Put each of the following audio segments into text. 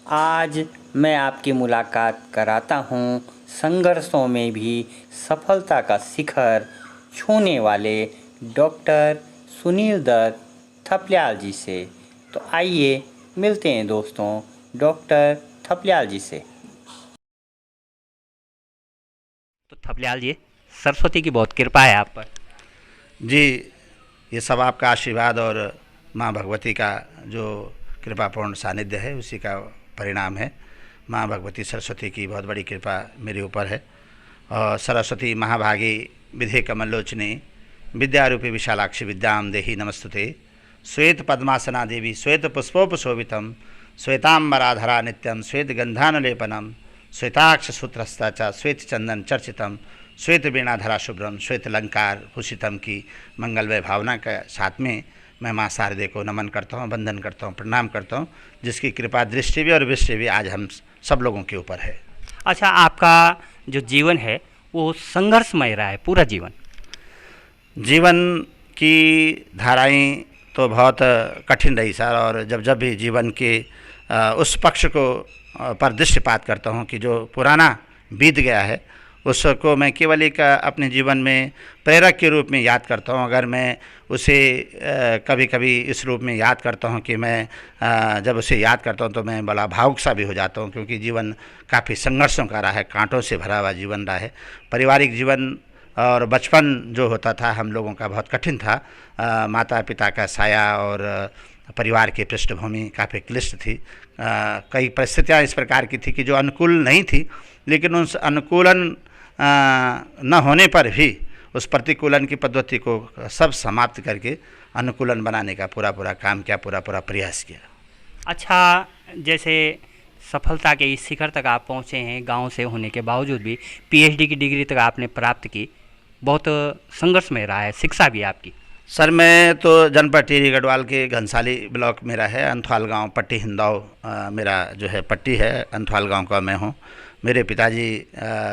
आज मैं आपकी मुलाकात कराता हूँ संघर्षों में भी सफलता का शिखर छूने वाले डॉक्टर सुनील दत्त थपलियाल जी से। तो आइए मिलते हैं दोस्तों डॉक्टर थपलियाल जी से। तो थपलियाल जी, सरस्वती की बहुत कृपा है आप पर। जी, ये सब आपका आशीर्वाद और माँ भगवती का जो कृपापूर्ण सानिध्य है उसी का परिणाम है। माँ भगवती सरस्वती की बहुत बड़ी कृपा मेरे ऊपर है। और सरस्वती महाभागी विधे कमलोचनी विद्यारूपी विशालाक्षी विद्याम देहि नमस्तुते। श्वेत पद्मासना देवी श्वेत पुष्पोपशोभितम श्वेतांबराधरा नित्यम श्वेत गंधानुलेपनम श्वेताक्ष सूत्रस्ता च श्वेत चंदन चर्चितम श्वेत वीणाधरा शुभ्रम श्वेत अलंकार भूषितम की मंगलमय भावना के साथ में मैं माँ शारदे को नमन करता हूँ, वंदन करता हूँ, प्रणाम करता हूँ, जिसकी कृपा दृष्टि भी और वृष्टि भी आज हम सब लोगों के ऊपर है। अच्छा, आपका जो जीवन है वो संघर्षमय रहा है पूरा जीवन। जीवन की धाराएं तो बहुत कठिन रही सर, और जब जब भी जीवन के उस पक्ष को पर दृष्टिपात करता हूँ कि जो पुराना बीत गया है उसको मैं केवल एक अपने जीवन में प्रेरक के रूप में याद करता हूँ। अगर मैं उसे कभी कभी इस रूप में याद करता हूँ कि मैं जब उसे याद करता हूँ तो मैं बड़ा भावुक सा भी हो जाता हूँ, क्योंकि जीवन काफ़ी संघर्षों का रहा है, कांटों से भरा हुआ जीवन रहा है। पारिवारिक जीवन और बचपन जो होता था हम लोगों का बहुत कठिन था। माता पिता का साया और परिवार की पृष्ठभूमि काफ़ी क्लिष्ट थी। कई परिस्थितियाँ इस प्रकार की थी कि जो अनुकूल नहीं थी, लेकिन उस अनुकूलन न होने पर भी उस प्रतिकूलन की पद्धति को सब समाप्त करके अनुकूलन बनाने का पूरा काम किया, पूरा प्रयास किया। अच्छा, जैसे सफलता के इस शिखर तक आप पहुँचे हैं, गांव से होने के बावजूद भी पीएचडी की डिग्री तक आपने प्राप्त की। बहुत संघर्ष में रहा है शिक्षा भी आपकी। सर, मैं तो जनपद टिहरी गढ़वाल के घनसाली ब्लॉक मेरा है, अंथवाल गांव पट्टी हिंदाव मेरा जो है पट्टी है, अंथवाल गांव का मैं हूं। मेरे पिताजी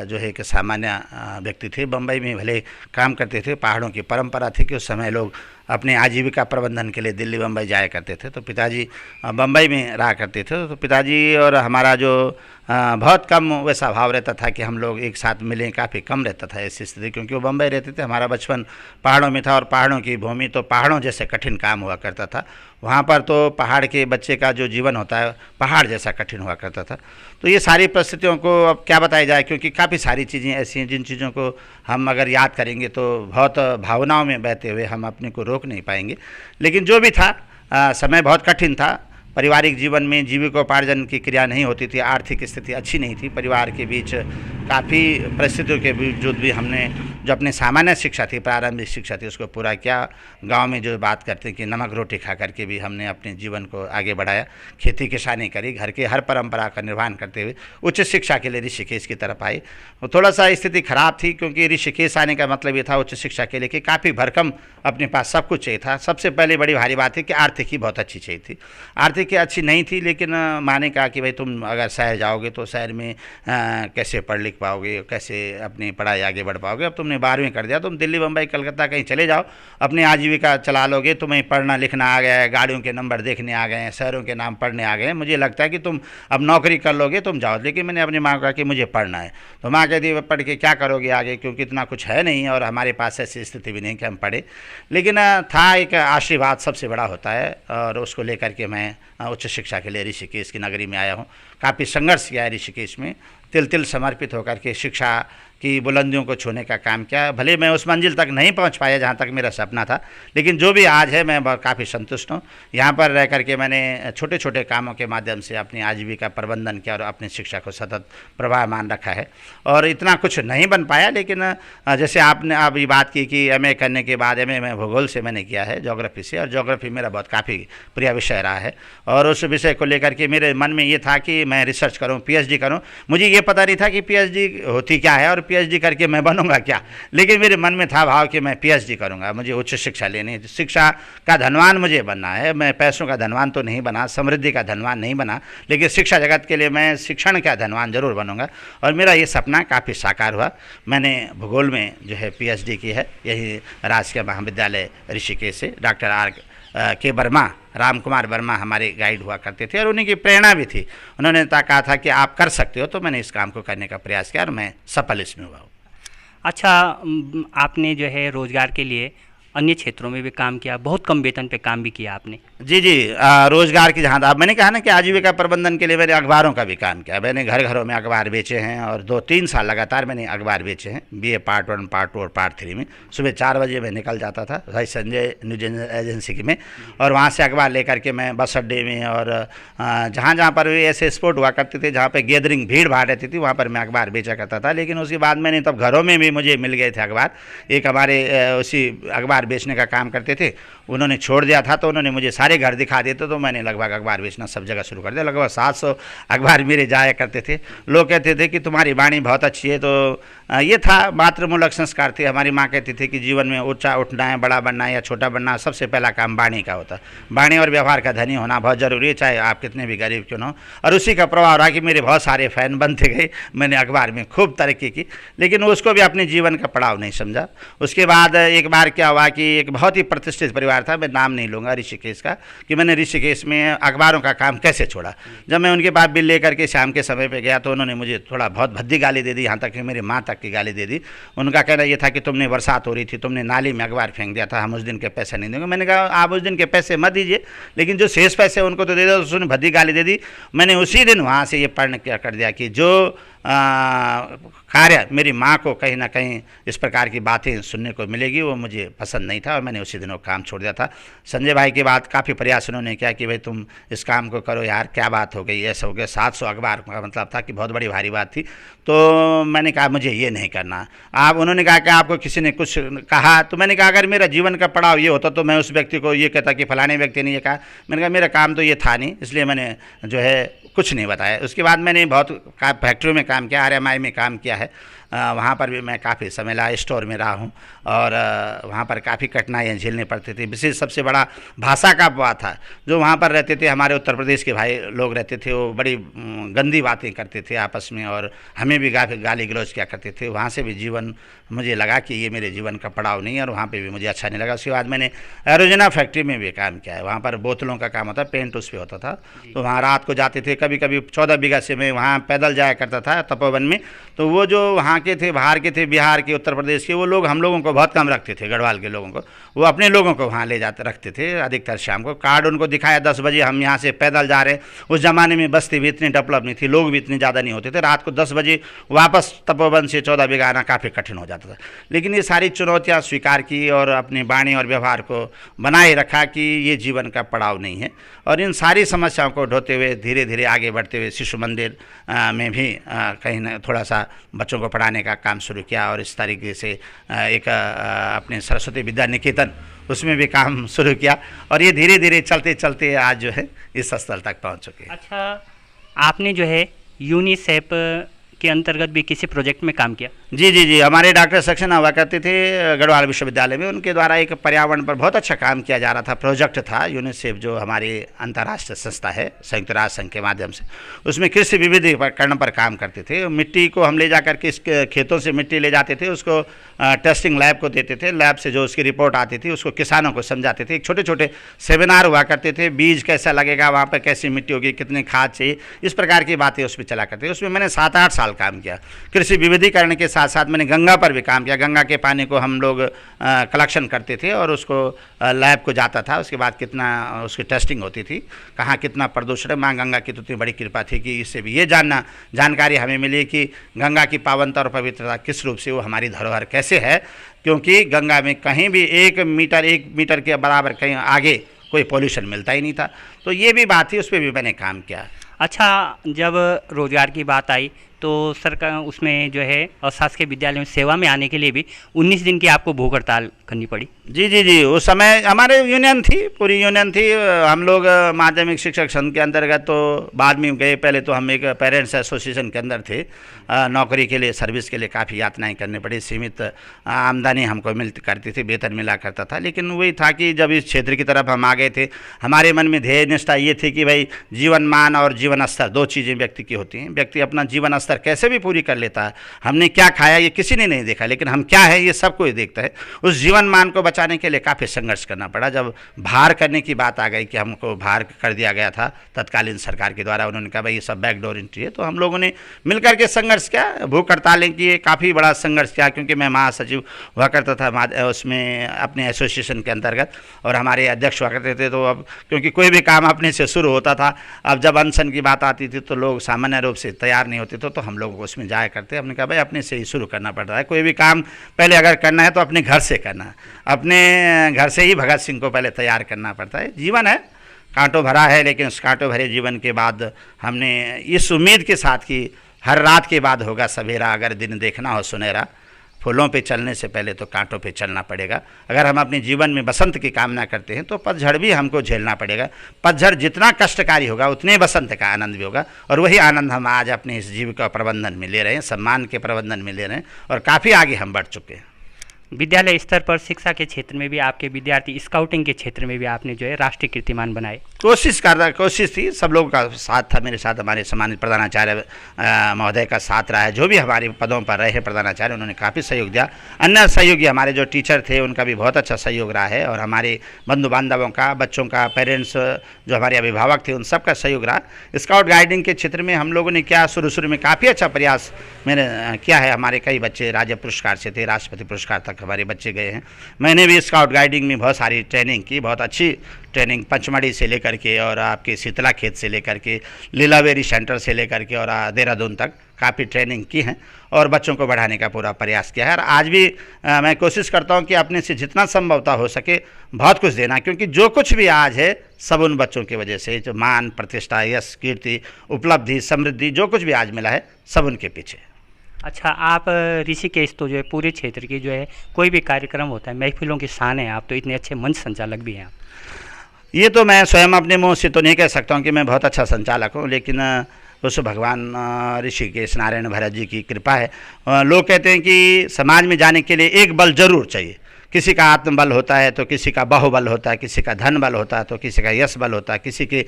जो है एक सामान्य व्यक्ति थे, बम्बई में भले काम करते थे। पहाड़ों की परंपरा थी कि उस समय लोग अपने आजीविका प्रबंधन के लिए दिल्ली बम्बई जाया करते थे, तो पिताजी बम्बई में रहा करते थे। तो पिताजी और हमारा जो बहुत कम वैसा भाव रहता था कि हम लोग एक साथ मिलें, काफ़ी कम रहता था ऐसी स्थिति, क्योंकि वो बम्बई रहते थे। हमारा बचपन पहाड़ों में था और पहाड़ों की भूमि तो पहाड़ों जैसे कठिन काम हुआ करता था। वहाँ पर तो पहाड़ के बच्चे का जो जीवन होता है पहाड़ जैसा कठिन हुआ करता था। तो ये सारी परिस्थितियों को अब क्या बताया जाए, क्योंकि काफ़ी सारी चीज़ें ऐसी हैं जिन चीज़ों को हम अगर याद करेंगे तो बहुत भावनाओं में बहते हुए हम अपने को रोक नहीं पाएंगे। लेकिन जो भी था समय बहुत कठिन था। पारिवारिक जीवन में जीविकोपार्जन की क्रिया नहीं होती थी, आर्थिक स्थिति अच्छी नहीं थी। परिवार के बीच काफ़ी परिस्थितियों के बावजूद भी हमने जो अपनी सामान्य शिक्षा थी, प्रारंभिक शिक्षा थी, उसको पूरा किया। गांव में जो बात करते हैं कि नमक रोटी खा करके भी हमने अपने जीवन को आगे बढ़ाया, खेती किसानी करी, घर के हर परंपरा का निर्वहन करते हुए उच्च शिक्षा के लिए ऋषिकेश की तरफ आई। थोड़ा सा स्थिति खराब थी, क्योंकि ऋषिकेश आने का मतलब ये था उच्च शिक्षा के लिए कि काफ़ी भरकम अपने पास सब कुछ चाहिए था। सबसे पहले बड़ी भारी बात है कि आर्थिक ही बहुत अच्छी चाहिए थी। आर्थिक अच्छी नहीं थी, लेकिन माँ ने कहा कि भाई तुम अगर शहर जाओगे तो शहर में कैसे पढ़ लिख पाओगे, कैसे अपनी पढ़ाई आगे बढ़ पाओगे। अब तुमने 12वीं कर दिया, तुम दिल्ली बम्बई कलकत्ता कहीं चले जाओ, अपनी आजीविका चला लोगे। तुम्हें पढ़ना लिखना आ गया है, गाड़ियों के नंबर देखने आ गए हैं, शहरों के नाम पढ़ने आ गए हैं, मुझे लगता है कि तुम अब नौकरी कर लोगे, तुम जाओ। लेकिन मैंने अपनी माँ को कहा कि मुझे पढ़ना है। तो माँ कहती पढ़ के क्या करोगे आगे, क्योंकि इतना कुछ है नहीं और हमारे पास ऐसी स्थिति भी नहीं कि हम पढ़े। लेकिन था एक आशीर्वाद सबसे बड़ा होता है, और उसको लेकर के मैं उच्च शिक्षा के लिए ऋषिकेश की नगरी में आया हूँ। काफ़ी संघर्ष किया है ऋषिकेश में, तिल तिल समर्पित होकर के शिक्षा की बुलंदियों को छूने का काम किया। भले मैं उस मंजिल तक नहीं पहुंच पाया जहां तक मेरा सपना था, लेकिन जो भी आज है मैं काफ़ी संतुष्ट हूं। यहां पर रह करके मैंने छोटे छोटे कामों के माध्यम से अपनी आजीविका प्रबंधन किया और अपनी शिक्षा को सतत प्रवाहमान रखा है। और इतना कुछ नहीं बन पाया, लेकिन जैसे आपने अभी बात की कि एमए करने के बाद एमए मैं भूगोल से मैंने किया है, ज्योग्राफी से, और ज्योग्राफी मेरा बहुत काफ़ी प्रिय विषय रहा है। और उस विषय को लेकर के मेरे मन में ये था कि मैं रिसर्च करूँ, पीएचडी करूँ। मुझे ये पता नहीं था कि पीएचडी होती क्या है और पीएचडी करके मैं बनूंगा क्या, लेकिन मेरे मन में था भाव कि मैं पीएचडी करूंगा, मुझे उच्च शिक्षा लेनी है, शिक्षा का धनवान मुझे बनना है। मैं पैसों का धनवान तो नहीं बना, समृद्धि का धनवान नहीं बना, लेकिन शिक्षा जगत के लिए मैं शिक्षण का धनवान जरूर बनूंगा। और मेरा ये सपना काफ़ी साकार हुआ। मैंने भूगोल में जो है पीएचडी की है, यही राजकीय महाविद्यालय ऋषिकेश से डॉक्टर के वर्मा, राम कुमार वर्मा हमारे गाइड हुआ करते थे और उन्हीं की प्रेरणा भी थी। उन्होंने कहा था कि आप कर सकते हो, तो मैंने इस काम को करने का प्रयास किया और मैं सफल इसमें हुआ हूँ। अच्छा, आपने जो है रोज़गार के लिए अन्य क्षेत्रों में भी काम किया, बहुत कम वेतन पे काम भी किया आपने। जी जी, रोज़गार की जहाँ मैंने कहा ना कि आजीविका प्रबंधन के लिए मैंने अखबारों का भी काम किया। मैंने घर घरों में अखबार बेचे हैं और 2-3 साल लगातार मैंने अखबार बेचे हैं, बीए पार्ट 1, पार्ट 2 और पार्ट 3 में। सुबह 4 बजे मैं निकल जाता था भाई संजय न्यूज एजेंसी में, और वहाँ से अखबार लेकर के मैं बस अड्डे में और जहाँ जहाँ पर भी ऐसे स्पॉट हुआ करते थे, जहाँ पर गैदरिंग भीड़ भाड़ रहती थी, वहाँ पर मैं अखबार बेचा करता था। लेकिन उसके बाद मैंने तब घरों में भी मुझे मिल गए थे अखबार। एक हमारे उसी अखबार बेचने का काम करते थे, उन्होंने छोड़ दिया था, तो उन्होंने मुझे सारे घर दिखा दिए थे, तो मैंने लगभग अखबार बेचना सब जगह शुरू कर दिया। लगभग 700 अखबार मेरे जाया करते थे। लोग कहते थे कि तुम्हारी वाणी बहुत अच्छी है। तो ये था मातृमूलक संस्कार थे। हमारी माँ कहती थी कि जीवन में ऊंचा उठना है, बड़ा बनना है या छोटा बनना है, सबसे पहला काम वाणी का होता है। वाणी और व्यवहार का धनी होना बहुत ज़रूरी है, चाहे आप कितने भी गरीब क्यों ना हो। और उसी का प्रभाव रहा कि मेरे बहुत सारे फ़ैन बनते गए। मैंने अखबार में खूब तरक्की की, लेकिन उसको भी अपने जीवन का पड़ाव नहीं समझा। उसके बाद एक बार क्या हुआ कि एक बहुत ही प्रतिष्ठित परिवार था, मैं नाम नहीं लूँगा, ऋषिकेश का, कि मैंने ऋषिकेश में अखबारों का काम कैसे छोड़ा। जब मैं उनके पास बिल लेकर के शाम के समय पे गया, तो उन्होंने मुझे थोड़ा बहुत भद्दी गाली दे दी, यहाँ तक कि मेरी माँ तक की गाली दे दी। उनका कहना ये था कि तुमने बरसात हो रही थी, तुमने नाली में अखबार फेंक दिया था, हम उस दिन के पैसे नहीं देंगे। मैंने कहा आप उस दिन के पैसे मत दीजिए, लेकिन जो शेष पैसे उनको तो दे दो। उसने भद्दी गाली दे दी। मैंने उसी दिन वहाँ से ये पढ़ क्या कर दिया कि जो कार्य मेरी माँ को कहीं ना कहीं इस प्रकार की बातें सुनने को मिलेगी, वो मुझे पसंद नहीं था और मैंने उसी दिन वो काम छोड़ दिया था। संजय भाई के बाद काफ़ी प्रयास उन्होंने किया कि भाई तुम इस काम को करो यार, क्या बात हो गई, ऐसा हो गया। 700 अखबार का मतलब था कि बहुत बड़ी भारी बात थी। तो मैंने कहा मुझे ये नहीं करना। आप उन्होंने कहा कि आपको किसी ने कुछ कहा, तो मैंने कहा अगर मेरा जीवन का पड़ाव ये होता तो मैं उस व्यक्ति को ये कहता कि फलाने व्यक्ति ने ये कहा। मैंने कहा मेरा काम तो ये था नहीं, इसलिए मैंने जो है कुछ नहीं बताया। उसके बाद मैंने बहुत फैक्ट्रियों में काम किया, RMI में काम किया है। वहाँ पर भी मैं काफ़ी समय रहा, स्टोर में रहा हूँ और वहाँ पर काफ़ी कठिनाइयाँ झेलनी पड़ती थी। विशेष सबसे बड़ा भाषा का अपवाद था। जो वहाँ पर रहते थे हमारे उत्तर प्रदेश के भाई लोग रहते थे, वो बड़ी गंदी बातें करते थे आपस में और हमें भी गाली गलौज किया करते थे। वहाँ से भी जीवन मुझे लगा कि ये मेरे जीवन का पड़ाव नहीं है और वहाँ पे भी मुझे अच्छा नहीं लगा। उसके बाद मैंने एरोजना फैक्ट्री में भी काम किया है। वहाँ पर बोतलों का काम होता, पेंट उस पर होता था। तो वहाँ रात को जाते थे, कभी कभी 14 बीघा से मैं वहाँ पैदल जाया करता था तपोवन में। तो वो जो वहाँ के थे, बाहर के थे, बिहार के, उत्तर प्रदेश के, वो लोग हम लोगों को बहुत कम रखते थे, गढ़वाल के लोगों को। वो अपने लोगों को वहाँ ले जाते रखते थे अधिकतर शाम को। कार्ड उनको दिखाया 10 बजे हम यहाँ से पैदल जा रहे हैं। उस ज़माने में बस्ती भी इतनी डेवलप नहीं थी, लोग भी इतने ज़्यादा नहीं होते थे। रात को 10 बजे वापस तपोवन से 14 बीघा आना काफ़ी कठिन हो जाता था। लेकिन ये सारी चुनौतियाँ स्वीकार की और अपनी वाणी और व्यवहार को बनाए रखा कि ये जीवन का पड़ाव नहीं है। और इन सारी समस्याओं को ढोते हुए धीरे धीरे आगे बढ़ते हुए शिशु मंदिर में भी कहीं ना थोड़ा सा बच्चों को पढ़ाने का काम शुरू किया और इस तरीके से एक अपने सरस्वती विद्या निकेतन उसमें भी काम शुरू किया और ये धीरे धीरे चलते चलते आज जो है इस स्तर तक पहुंच चुके हैं। अच्छा, आपने जो है यूनिसेफ के अंतर्गत भी किसी प्रोजेक्ट में काम किया? जी जी जी, हमारे डॉक्टर सक्सेना हुआ करते थे गढ़वाल विश्वविद्यालय में, उनके द्वारा एक पर्यावरण पर बहुत अच्छा काम किया जा रहा था। प्रोजेक्ट था यूनिसेफ, जो हमारी अंतर्राष्ट्रीय संस्था है संयुक्त राष्ट्र संघ के माध्यम से। उसमें कृषि विविधीकरण पर काम करते थे। मिट्टी को हम ले जा करके इस खेतों से मिट्टी ले जाते थे, उसको टेस्टिंग लैब को देते थे। लैब से जो उसकी रिपोर्ट आती थी उसको किसानों को समझाते थे। एक छोटे छोटे सेमिनार हुआ करते थे, बीज कैसा लगेगा, वहाँ पर कैसी मिट्टी होगी, कितनी खाद चाहिए, इस प्रकार की बातें उसमें चला करते थे। उसमें मैंने 7-8 साल काम किया। कृषि विविधीकरण के साथ साथ मैंने गंगा पर भी काम किया। गंगा के पानी को हम लोग कलेक्शन करते थे और उसको लैब को जाता था। उसके बाद कितना उसकी टेस्टिंग होती थी, कहाँ कितना प्रदूषण है। माँ गंगा की तो इतनी बड़ी कृपा थी कि इससे भी ये जानकारी हमें मिली कि गंगा की पावनता और पवित्रता किस रूप से वो हमारी धरोहर कैसे है, क्योंकि गंगा में कहीं भी 1 मीटर के बराबर कहीं आगे कोई पॉल्यूशन मिलता ही नहीं था। तो ये भी बात थी, उस पर भी मैंने काम किया। अच्छा, जब रोज़गार की बात आई तो सरकार उसमें जो है अशासकीय विद्यालय में सेवा में आने के लिए भी 19 दिन की आपको भूख हड़ताल करनी पड़ी? जी जी जी, उस समय हमारे यूनियन थी, पूरी यूनियन थी। हम लोग माध्यमिक शिक्षक संघ के अंतर्गत तो बाद में गए। पहले तो हम एक पेरेंट्स एसोसिएशन के अंदर थे। नौकरी के लिए, सर्विस के लिए काफ़ी यातनाएं करनी पड़ी। सीमित आमदनी हमको करती थी, वेतन मिला करता था। लेकिन वही था कि जब इस क्षेत्र की तरफ हम आ गए थे, हमारे मन में ध्येय निष्ठा ये थी कि भाई जीवन मान और जीवन स्तर 2 चीज़ें व्यक्ति की होती हैं। व्यक्ति अपना जीवन स्तर स्तर कैसे भी पूरी कर लेता है। हमने क्या खाया ये किसी ने नहीं देखा, लेकिन हम क्या है ये सब कोई देखता है। उस जीवन मान को बचाने के लिए काफ़ी संघर्ष करना पड़ा। जब भार करने की बात आ गई कि हमको भार कर दिया गया था तत्कालीन सरकार के द्वारा, उन्होंने कहा भाई ये सब बैकडोर एंट्री है, तो हम लोगों ने मिलकर के संघर्ष किया, भूख हड़तालें किए, काफ़ी बड़ा संघर्ष किया। क्योंकि मैं महासचिव हुआ करता था उसमें अपने एसोसिएशन के अंतर्गत, और हमारे अध्यक्ष हुआ करते थे। तो अब क्योंकि कोई भी काम अपने से शुरू होता था, अब जब अनशन की बात आती थी तो लोग सामान्य रूप से तैयार नहीं होते थे, तो हम लोग उसमें जाया करते। हमने कहा भाई अपने से ही शुरू करना पड़ता है, कोई भी काम पहले अगर करना है तो अपने घर से करना है, अपने घर से ही भगत सिंह को पहले तैयार करना पड़ता है। जीवन है कांटों भरा है, लेकिन उस कांटों भरे जीवन के बाद हमने इस उम्मीद के साथ कि हर रात के बाद होगा सवेरा, अगर दिन देखना हो सुनहरा, फूलों पे चलने से पहले तो कांटों पे चलना पड़ेगा। अगर हम अपने जीवन में बसंत की कामना करते हैं तो पतझड़ भी हमको झेलना पड़ेगा। पतझड़ जितना कष्टकारी होगा उतने बसंत का आनंद भी होगा, और वही आनंद हम आज अपने इस जीविका प्रबंधन में ले रहे हैं, सम्मान के प्रबंधन में ले रहे हैं, और काफ़ी आगे हम बढ़ चुके हैं। विद्यालय स्तर पर शिक्षा के क्षेत्र में भी आपके विद्यार्थी, स्काउटिंग के क्षेत्र में भी आपने जो है राष्ट्रीय कीर्तिमान बनाए। कोशिश थी, सब लोगों का साथ था मेरे साथ। हमारे सम्मानित प्रधानाचार्य महोदय का साथ रहा है, जो भी हमारे पदों पर रहे हैं प्रधानाचार्य, उन्होंने काफ़ी सहयोग दिया। अन्य सहयोगी हमारे जो टीचर थे उनका भी बहुत अच्छा सहयोग रहा है, और हमारे बंधु बांधवों का, बच्चों का, पेरेंट्स जो हमारे अभिभावक थे उन सब का सहयोग रहा। स्काउट गाइडिंग के क्षेत्र में हम लोगों ने क्या शुरू में काफ़ी अच्छा प्रयास मैंने किया है। हमारे कई बच्चे राज्य पुरस्कार से थे, राष्ट्रपति पुरस्कार तक हमारे बच्चे गए हैं। मैंने भी स्काउट गाइडिंग में बहुत सारी ट्रेनिंग की, बहुत अच्छी ट्रेनिंग पचमढ़ी से लेकर के और आपके शीतला खेत से लेकर के लीलावेरी सेंटर से लेकर के और देहरादून तक काफ़ी ट्रेनिंग की है, और बच्चों को बढ़ाने का पूरा प्रयास किया है। और आज भी मैं कोशिश करता हूं कि अपने से जितना संभवता हो सके बहुत कुछ देना, क्योंकि जो कुछ भी आज है सब उन बच्चों की वजह से। जो मान, प्रतिष्ठा, यश, कीर्ति, उपलब्धि, समृद्धि जो कुछ भी आज मिला है सब उनके पीछे। अच्छा, आप ऋषिकेश तो जो है पूरे क्षेत्र की जो है कोई भी कार्यक्रम होता है, महफिलों की शान है, आप तो इतने अच्छे मंच संचालक भी हैं। ये तो मैं स्वयं अपने मुंह से तो नहीं कह सकता हूँ कि मैं बहुत अच्छा संचालक हूँ, लेकिन उस भगवान ऋषिकेश नारायण भरत जी की कृपा है। लोग कहते हैं कि समाज में जाने के लिए एक बल जरूर चाहिए। किसी का आत्मबल होता है तो किसी का बाहुबल होता है, किसी का धन बल होता है तो किसी का यश बल होता है, किसी के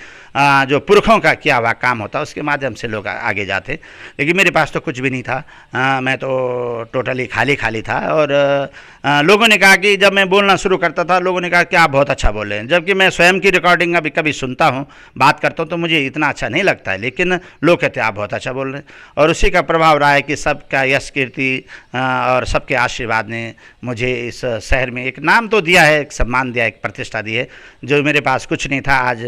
जो पुरखों का किया हुआ काम होता है उसके माध्यम से लोग आगे जाते। लेकिन मेरे पास तो कुछ भी नहीं था, मैं तो टोटली खाली था। और लोगों ने कहा कि जब मैं बोलना शुरू करता था लोगों ने कहा कि आप बहुत अच्छा बोल रहे हैं, जबकि मैं स्वयं की रिकॉर्डिंग अभी कभी सुनता हूँ, बात करता हूँ तो मुझे इतना अच्छा नहीं लगता है, लेकिन लोग कहते हैं आप बहुत अच्छा बोल रहे हैं। और उसी का प्रभाव रहा है कि सबका यश, कीर्ति और सबके आशीर्वाद ने मुझे इस शहर में एक नाम तो दिया है, एक सम्मान दिया, एक प्रतिष्ठा दी है, जो मेरे पास कुछ नहीं था। आज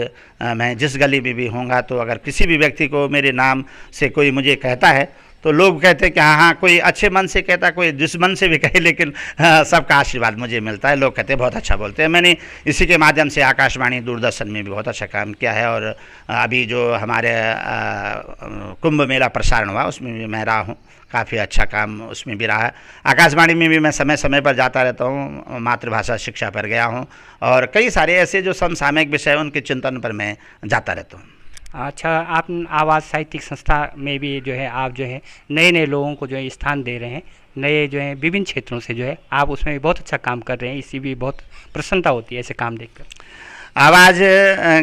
मैं जिस गली में भी होऊंगा तो अगर किसी भी व्यक्ति को मेरे नाम से कोई मुझे कहता है तो लोग कहते हैं कि हाँ, कोई अच्छे मन से कहता है, कोई जिस मन से भी कहे, लेकिन सबका आशीर्वाद मुझे मिलता है। लोग कहते हैं बहुत अच्छा बोलते हैं। मैंने इसी के माध्यम से आकाशवाणी, दूरदर्शन में भी बहुत अच्छा काम किया है, और अभी जो हमारे कुंभ मेला प्रसारण हुआ उसमें भी मैं रहा हूँ, काफ़ी अच्छा काम उसमें भी रहा है। आकाशवाणी में भी मैं समय समय पर जाता रहता हूँ, मातृभाषा शिक्षा पर गया हूँ, और कई सारे ऐसे जो समसामयिक विषय उनके चिंतन पर मैं जाता रहता हूँ। अच्छा, आप आवाज़ साहित्यिक संस्था में भी जो है आप जो है नए लोगों को जो है स्थान दे रहे हैं, नए जो है विभिन्न क्षेत्रों से जो है आप उसमें भी बहुत अच्छा काम कर रहे हैं। इसी भी बहुत प्रसन्नता होती है ऐसे काम देखकर। आवाज़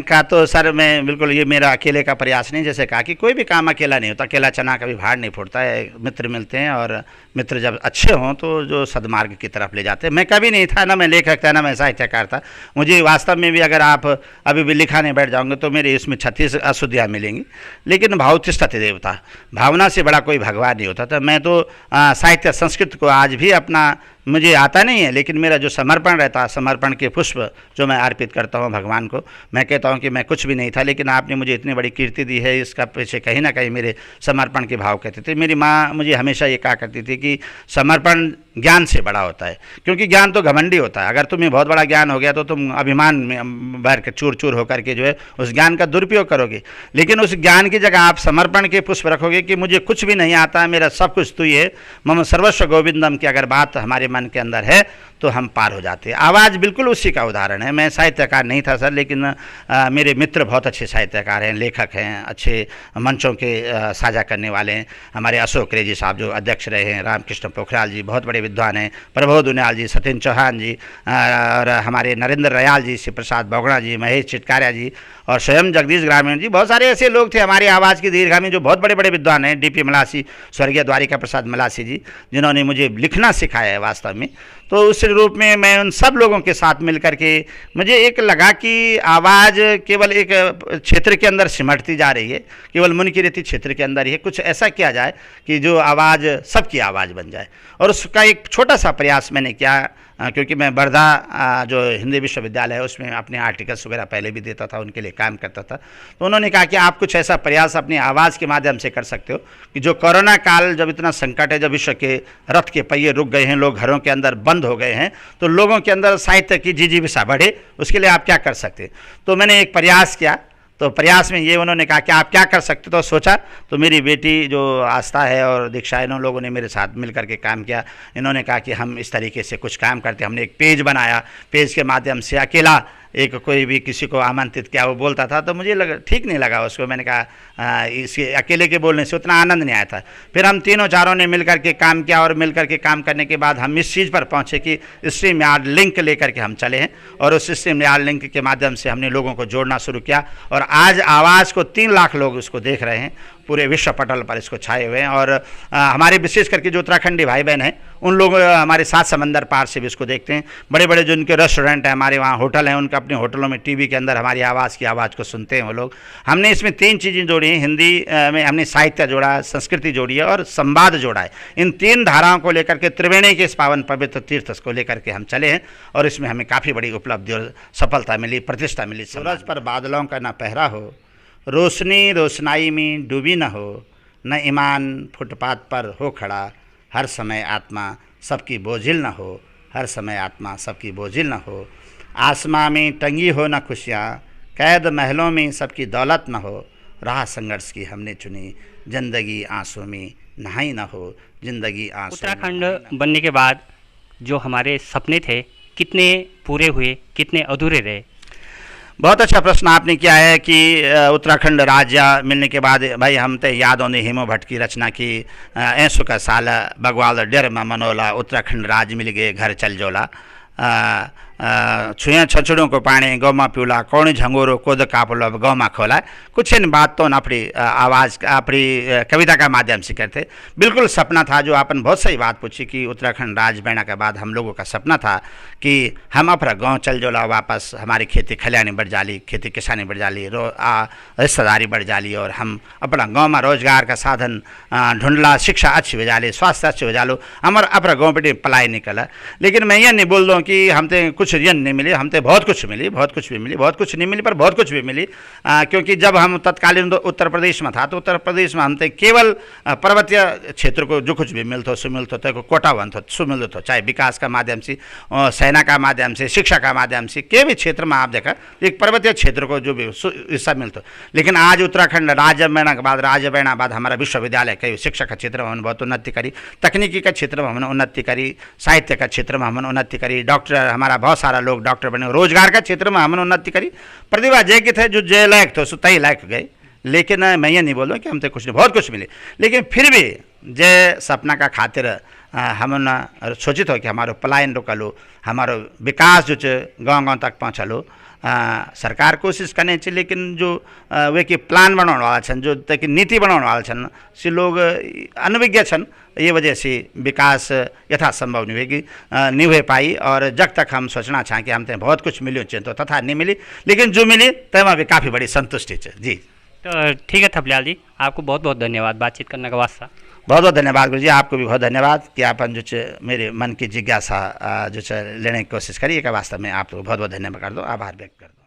का तो सर मैं बिल्कुल, ये मेरा अकेले का प्रयास नहीं। जैसे कहा कि कोई भी काम अकेला नहीं होता, अकेला चना कभी भार नहीं फूटता है। मित्र मिलते हैं, और मित्र जब अच्छे हों तो जो सदमार्ग की तरफ ले जाते हैं। मैं कभी नहीं था, ना मैं लेखक था, ना मैं साहित्यकार था। मुझे वास्तव में भी अगर आप अभी भी लिखाने बैठ जाओगे तो मेरे इसमें 36 अशुद्धियाँ मिलेंगी, लेकिन भावतिष्ठति देवता, भावना से बड़ा कोई भगवान नहीं होता था। मैं तो साहित्य संस्कृत को आज भी अपना, मुझे आता नहीं है, लेकिन मेरा जो समर्पण रहता है, समर्पण के पुष्प जो मैं अर्पित करता हूँ भगवान को, मैं कहता हूँ कि मैं कुछ भी नहीं था, लेकिन आपने मुझे इतनी बड़ी कीर्ति दी है, इसका पीछे कहीं ना कहीं मेरे समर्पण के भाव कहते थे। मेरी माँ मुझे हमेशा ये कहा करती थी कि समर्पण ज्ञान से बड़ा होता है, क्योंकि ज्ञान तो घमंडी होता है। अगर तुम्हें बहुत बड़ा ज्ञान हो गया तो तुम अभिमान में भर के चूर चूर होकर के जो है उस ज्ञान का दुरुपयोग करोगे, लेकिन उस ज्ञान की जगह आप समर्पण के पुष्प रखोगे कि मुझे कुछ भी नहीं आता, मेरा सब कुछ तू ही है, मम सर्वस्व गोविंदम की अगर बात हमारे मन के अंदर है तो हम पार हो जाते। आवाज़ बिल्कुल उसी का उदाहरण है। मैं साहित्यकार नहीं था सर, लेकिन मेरे मित्र बहुत अच्छे साहित्यकार हैं, लेखक हैं, अच्छे मंचों के साझा करने वाले हैं। हमारे अशोक रेजी साहब जो अध्यक्ष रहे हैं, रामकृष्ण पोखरियाल जी बहुत बड़े विद्वान हैं, प्रबोध उनियाल जी, सत्येंद्र चौहान जी, और हमारे नरेंद्र रयाल जी, शिव प्रसाद बोगड़ा जी, महेश चिटकारिया जी और स्वयं जगदीश ग्रामीण जी, बहुत सारे ऐसे लोग थे हमारी आवाज़ की दीर्घामी जो बहुत बड़े बड़े विद्वान हैं। डीपी मलासी, स्वर्गीय द्वारिका प्रसाद मलासी जी, जिन्होंने मुझे लिखना सिखाया है वास्तव में। तो उस रूप में मैं उन सब लोगों के साथ मिलकर के मुझे एक लगा कि आवाज़ केवल एक क्षेत्र के अंदर सिमटती जा रही है, केवल मुनकिरती क्षेत्र के अंदर ही है। कुछ ऐसा किया जाए कि जो आवाज़ सबकी आवाज़ बन जाए, और उसका एक छोटा सा प्रयास मैंने किया। क्योंकि मैं वर्धा जो हिंदी विश्वविद्यालय है उसमें अपने आर्टिकल्स वगैरह पहले भी देता था, उनके लिए काम करता था। तो उन्होंने कहा कि आप कुछ ऐसा प्रयास अपनी आवाज़ के माध्यम से कर सकते हो कि जो कोरोना काल, जब इतना संकट है, जब विश्व के रथ के पहिए रुक गए हैं, लोग घरों के अंदर बंद हो गए हैं, तो लोगों के अंदर साहित्य की जिजीविषा बढ़े, उसके लिए आप क्या कर सकते हैं। तो मैंने एक प्रयास किया। तो प्रयास में ये उन्होंने कहा कि आप क्या कर सकते, तो सोचा तो मेरी बेटी जो आस्था है और दीक्षा, इन लोगों ने मेरे साथ मिल करके काम किया। इन्होंने कहा कि हम इस तरीके से कुछ काम करते। हमने एक पेज बनाया, पेज के माध्यम से अकेला एक कोई भी किसी को आमंत्रित किया, वो बोलता था तो मुझे ठीक नहीं लगा उसको। मैंने कहा इसके अकेले के बोलने से उतना आनंद नहीं आया था। फिर हम तीनों चारों ने मिलकर के काम किया, और मिलकर के काम करने के बाद हम इस चीज़ पर पहुँचे कि स्ट्रीम यार्ड लिंक लेकर के हम चले हैं, और उस स्ट्रीम यार्ड लिंक के माध्यम से हमने लोगों को जोड़ना शुरू किया। और आज आवाज़ को 3 लाख लोग उसको देख रहे हैं, पूरे विश्व पटल पर इसको छाए हुए हैं। और हमारे विशेष करके जो उत्तराखंडी भाई बहन हैं, उन लोग हमारे 7 समंदर पार से भी इसको देखते हैं। बड़े बड़े जो उनके रेस्टोरेंट हैं, हमारे वहाँ होटल हैं, उनके अपने होटलों में टीवी के अंदर हमारी आवाज़ की आवाज़ को सुनते हैं वो लोग। हमने इसमें 3 चीज़ें जोड़ी हैं। हिंदी में हमने साहित्य जोड़ा है, संस्कृति जोड़ी है, और संवाद जोड़ा है। इन 3 धाराओं को लेकर के त्रिवेणी के इस पावन पवित्र तीर्थ को लेकर के हम चले हैं, और इसमें हमें काफ़ी बड़ी उपलब्धि और सफलता मिली, प्रतिष्ठा मिली। सूरज पर बादलों का न पहरा हो, रोशनी रोशनाई में डूबी न हो, न ईमान फुटपाथ पर हो खड़ा, हर समय आत्मा सबकी बोझिल न हो, हर समय आत्मा सबकी बोझिल न हो। आसमां में टंगी हो न खुशियाँ, कैद महलों में सबकी दौलत न हो, राह संघर्ष की हमने चुनी, जिंदगी आंसू में नहाई न हो, जिंदगी आंसू। उत्तराखंड बनने के बाद जो हमारे सपने थे, कितने पूरे हुए, कितने अधूरे रहे? बहुत अच्छा प्रश्न आपने किया है कि उत्तराखंड राज्य मिलने के बाद भाई हम तो याद आने हेमो भट्ट की रचना की, ऐसो का साल बगवाल डेर में मनोला, उत्तराखंड राज्य मिल गए घर चल जोला, छुया छछड़ों को पाने गौ में पिउला, कौड़ी झंगोरो कोद कापलो अब गौ में खोला। कुछ इन बात तो अपनी आवाज़ अपनी कविता का माध्यम से करते। बिल्कुल सपना था, जो आपने बहुत सही बात पूछी कि उत्तराखंड राज्य बनने के बाद हम लोगों का सपना था कि हम अपना गांव चल जोला, वापस हमारी खेती खलियानी बढ़ जाली, खेती किसानी बढ़ जाली, रिश्तेदारी बढ़ जाली, और हम अपना गाँव में रोजगार का साधन ढूंढला, शिक्षा अच्छी हो जाली, स्वास्थ्य अच्छी हो जालो, हमारा अपना गाँव पे पलाई निकला। लेकिन मैं ये नहीं बोल दूँ कि हम तो कुछ यन नहीं मिली, हम तो बहुत कुछ मिली, बहुत कुछ भी मिली, बहुत कुछ नहीं मिली पर बहुत कुछ भी मिली। क्योंकि जब हम तत्कालीन उत्तर प्रदेश में था, तो उत्तर प्रदेश में हम तो केवल पर्वतीय क्षेत्र को जो कुछ भी मिलता सु मिलता तो कोटा वन तो सु मिलता था, चाहे विकास का माध्यम से, सेना का माध्यम से, शिक्षा का माध्यम से, के भी क्षेत्र में आप देखा एक पर्वतीय क्षेत्र को जो भी हिस्सा मिलता। लेकिन आज उत्तराखंड राज्य बनने के बाद हमारा विश्वविद्यालय कई शिक्षा का क्षेत्र में हमने बहुत उन्नति करी, तकनीकी का क्षेत्र में हमने उन्नति करी, साहित्य का क्षेत्र में हमने उन्नति करी, डॉक्टर हमारा बहुत सारा लोग डॉक्टर बने, रोजगार का क्षेत्र में हमने उन्नति करी। प्रतिभा जय के थे जो जय लायक थे सो तय लायक गए। लेकिन मैं ये नहीं बोल रहा कि हम तो कुछ नहीं, बहुत कुछ मिले, लेकिन फिर भी जय सपना का खातिर हम सोचित हो कि हमारो पलायन रोकलो, हमारो विकास जो गाँव गाँव तक पहुँचलो। सरकार कोशिश करने चाहिए, लेकिन जो वे की प्लान बनाने वाला छन, जो तक नीति बनाने वाला छन, से लोग अनभिज्ञ छन, ये वजह से विकास यथासंभव नहीं हो पाई। और जब तक हम सोचना चाहें कि हम तो बहुत कुछ मिली चाहिए तो तथा नहीं मिली, लेकिन जो मिली तब भी काफ़ी बड़ी संतुष्टि है। जी तो ठीक है थपलियाल जी, आपको बहुत बहुत धन्यवाद बातचीत करने का वास्ता। बहुत बहुत धन्यवाद गुरु जी, आपको भी बहुत धन्यवाद कि आपन जो मेरे मन की जिज्ञासा जो लेने की कोशिश करिए। वास्तव में आपको बहुत बहुत धन्यवाद कर दो, आभार व्यक्त कर दो।